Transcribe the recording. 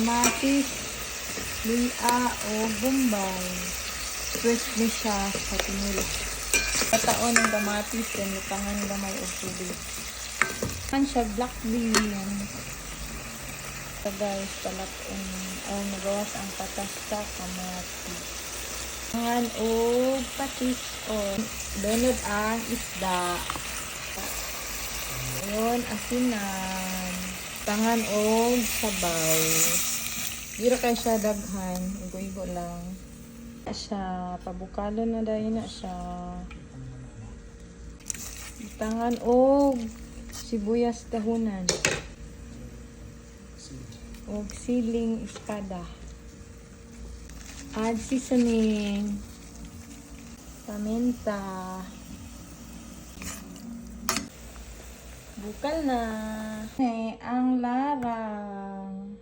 Kamatis, luya o bombay. Fresh ni siya sa tinula. Pataon ng kamatis, then lutangan gamay o tubig. Kan siya black bean. So guys, talaton nagawas ang patas sa kamatis. Tangan o patis o donut ang isda. Ayun, asinan. Tangan o sabaw. Dira kay siya daghan, igo-igo lang. Siya pabukalo na dahil na siya. Tangan og sibuyas dahunan. Og siling espada. Add seasoning. Paminta. Bukal na. Ang larang.